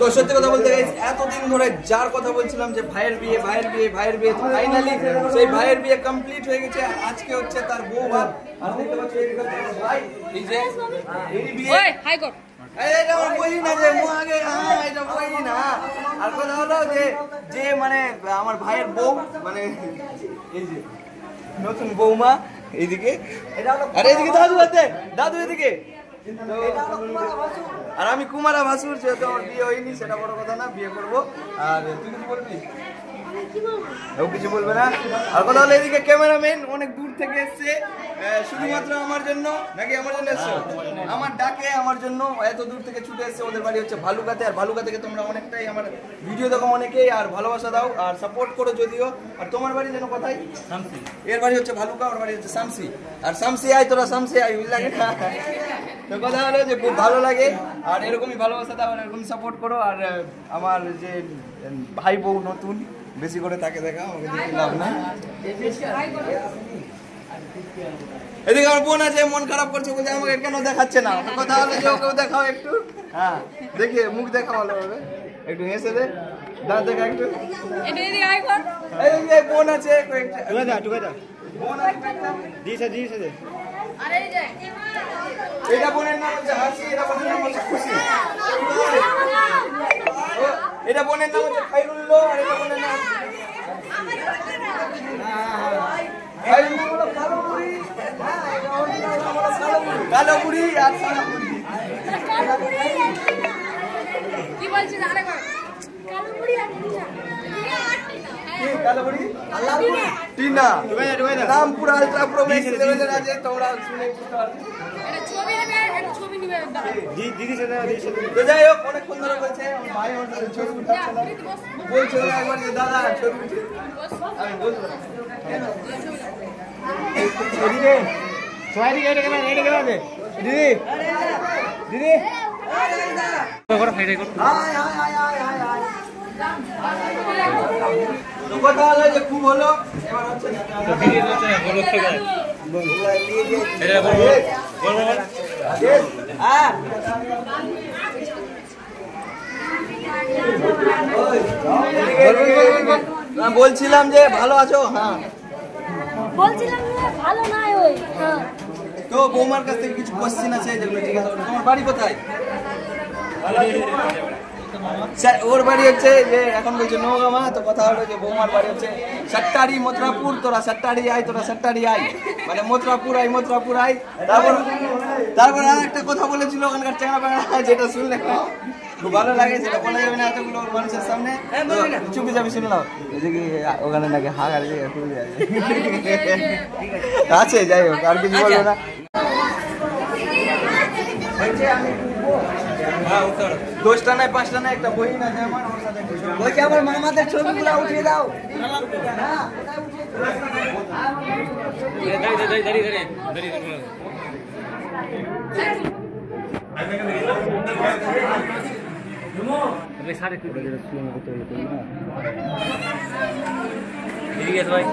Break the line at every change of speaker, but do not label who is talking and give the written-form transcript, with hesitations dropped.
তো সত্যি কথা বলতে গাইস এতদিন ধরে যার কথা বলছিলাম যে ভাইয়ের বিয়ে ফাইনালি সেই ভাইয়ের বিয়ে কমপ্লিট হয়ে গেছে। আজকে হচ্ছে তার বউ ভাত আর দেখতে পাচ্ছ ভাই এই যে এই বিয়ে ওই হাই কর এটা বই না যে মু আগে এটা বই না। আর কথা হলো যে মানে আমার ভাইয়ের বউ মানে এই যে নতুন বৌমা এইদিকে আর এইদিকে দাদু এদিকে আর আমি কুমারা ভাসুর, যেহেতু আমার বিয়ে হয়নি সেটা বড় কথা না, বিয়ে করবো। আর তুই কিছু বলবি? ও কিছু বলবে না। আর কথা হলো এদিকে ক্যামেরাম্যান অনেক দূর থেকে এসছে শুধুমাত্র আমার জন্য, নাকি আমার জন্য এসছো? আমার ডাকে আমার জন্য এত দূর থেকে ছুটে এসছে। ওদের বাড়ি হচ্ছে ভালুকাতে, আর ভালুকা থেকে তোমরা অনেকটাই আমার ভিডিও দেখো অনেকেই, আর ভালোবাসা দাও আর সাপোর্ট করো যদিও। আর তোমার বাড়ি যেন কোথায়? শামসি। এর বাড়ি হচ্ছে ভালুকা, ওর বাড়ি হচ্ছে শামসি। আর শামসি আয় তোরা শামসি আয়, বুঝলা না? তো কথা হলো যে খুব ভালো লাগে আর এরকমই ভালোবাসা দাও আর এরকমই সাপোর্ট করো। আর আমার যে ভাই বউ নতুন বেশি করে তাকে দেখা, আমাকে দেখে লাভ না। এদিকে আমার বোন আছে, মন খারাপ করছে, বলছে আমাকে কেন দেখাচ্ছে না। কথা হলো যে ওকেও দেখাও একটু, হ্যাঁ দেখি মুখ দেখা ভালো হবে, একটু হেসে দে, দাঁত দেখা একটু। এই বোন আছে বোন আছে, এটা বোনের নাম হচ্ছে হাসি, এটা বোনের নাম হচ্ছে খুশি, এটা বোনের নাম হচ্ছে খাইরুল্লাহ, আর এটা বোনের নাম কালো বুড়ি আর সাদা বুড়ি। কি বলছিস? আরেকবার কালো বুড়ি আর কালো বুড়ি আল্লাহ টিনা নাম পুরো আলট্রা প্রো ম্যাক্স লেভেলের আছে, তোমরা শুনে বুঝতে পারবে। এটা ছবি নেবে, একটা ছবি নেবে দিদি সাথে তো যাই হোক অনেকক্ষণ ধরে বলছে ভাই ওর সাথে ছবি উঠাচ্ছে না, বলছে একবার যে দাদা ছবি উঠে আমি বলবো কেন এদিকে সোয়ারি এটা কেন দে দিদি দিদি করে ফাইটাই কর high high high high high high তো কথা হলো যে খুব হলো। এবার হচ্ছে ভিডিও হচ্ছে বলো থেকে এটা বল হ্যাঁ বলছিলাম যে ভালো আছো? হ্যাঁ
বলছিলাম ভালো নাই ওই। হ্যাঁ
তো বৌমার কাছ থেকে কিছু কোশ্চেন আছে যেগুলো জিজ্ঞাসা করো। তোমার বাড়ি কোথায়? ওর বাড়ি হচ্ছে যে এখন বলছে নৌগামা। তো কথা হলো যে বৌমার বাড়ি হচ্ছে সাট্টারি মথুরাপুর, তোরা সাট্টারি আয়, তোরা সাট্টারি আয়, মানে মথুরাপুর আয়। তারপর আর একটা কথা বলেছিল ওখানকার চেঙ্গা পাঙ্গা, যেটা শুনলে খুব ভালো লাগে, সেটা বলা যাবে না এতগুলো মানুষের সামনে, চুপি যাবি শুনলাম ওখানে নাকি হাগার আছে। যাই হোক আর কিছু বলবো না। দশটা নাই পাঁচটা নাই একটা বই না আমার, বলছে আমার মামাদের ছবিগুলো উঠিয়ে দাও। ভাই